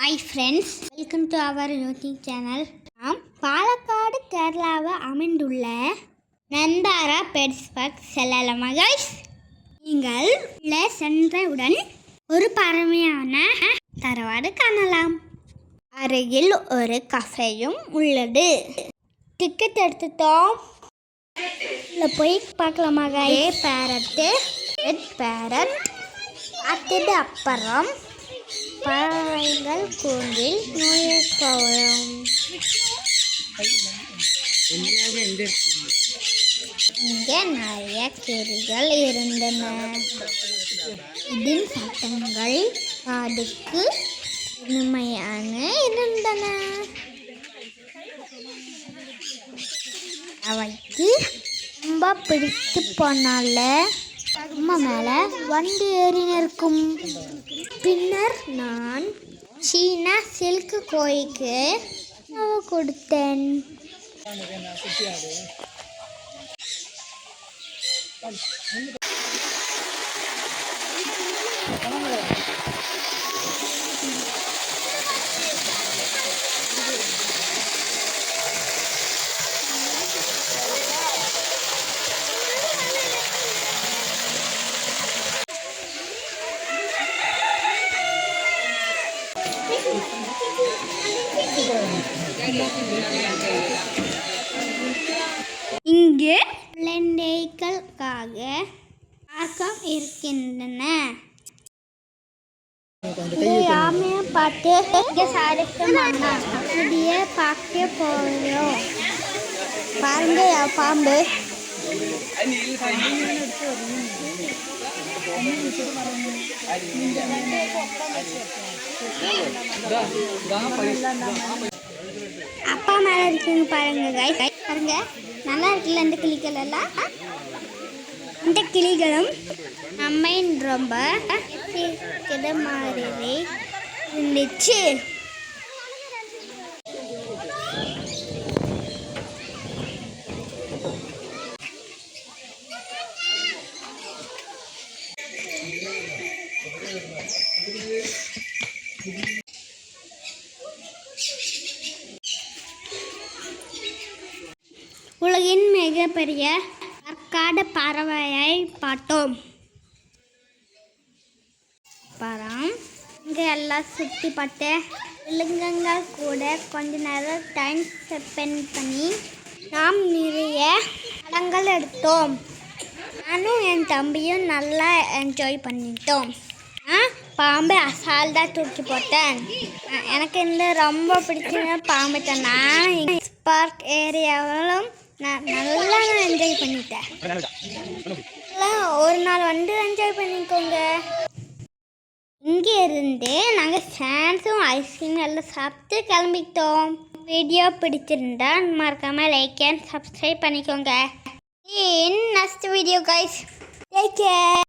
Hi friends, welcome to our YouTube channel. நாம் பாலக்காடு கேரளாவில் அமைந்துள்ள நந்தாரா பெட்ஸ் பார்க் செல்லலாமா guys? நீங்கள் உள்ளே சென்றவுடன் ஒரு பழமையான தரவாடு காணலாம். அருகில் ஒரு கஃபேயும் உள்ளது. டிக்கெட் எடுத்துட்டோம். உள்ள போய் பார்க்கலாமா guys? பேரட்டு ரெட் பேரட் பார்த்தது அப்புறம் பறவைகள் கூண்டில் நுழைப்போம். இங்கே நிறைய கிளிகள் இருந்தன. இதன் சத்தங்கள் காதுக்கு இனிமையான இருந்தன. அவைக்கு ரொம்ப பிடித்து போனால அம்மா மேலே வண்டி ஏறி நிற்கும். பின்னர் நான் சீனா சில்க் கோழிக்கு உணவு கொடுத்தேன். இங்கே குழந்தைகளுக்காக பார்க்கம் இருக்கின்றன. யாமையை பார்த்து இங்கே சாதிக்கமாங்க. அப்படியே பார்க்க போகிறோம். பாருங்க பாம்பு. அப்பா மேலே இருக்குங்க பாருங்க guys. பாருங்க நல்லா இருக்குல்ல இந்த கிளிகள் எல்லாம். இந்த கிளிகளும் நம்ம ரொம்ப மாதிரி இருந்துச்சு. உலகின் மிகப்பெரிய கற்காடு பறவையை பார்த்தோம். பறம் இங்கே எல்லாம் சுற்றி பார்த்து விலங்குகள் கூட கொஞ்ச நேரம் டைம் ஸ்பெண்ட் பண்ணி நாம் நிறைய படங்கள் எடுத்தோம். நானும் என் தம்பியும் நல்லா என்ஜாய் பண்ணிட்டோம். பாம்பு அசால்ட்டாக தூக்கி போட்டேன். எனக்கு இந்த ரொம்ப பிடிச்ச பாம்பு தான். நான் பார்க் ஏரியாவிலும் நல்லா என்ஜாய் பண்ணிட்டேன். ஒரு நாள் வந்து என்ஜாய் பண்ணிக்கோங்க. இங்கே இருந்து நாங்கள் ஸ்நாக்ஸும் ஐஸ்கிரீம் எல்லாம் சாப்பிட்டு கிளம்பிட்டோம். வீடியோ பிடிச்சிருந்தா மறக்காமல் லைக் அண்ட் சப்ஸ்கிரைப் பண்ணிக்கோங்க. In next video guys, take care.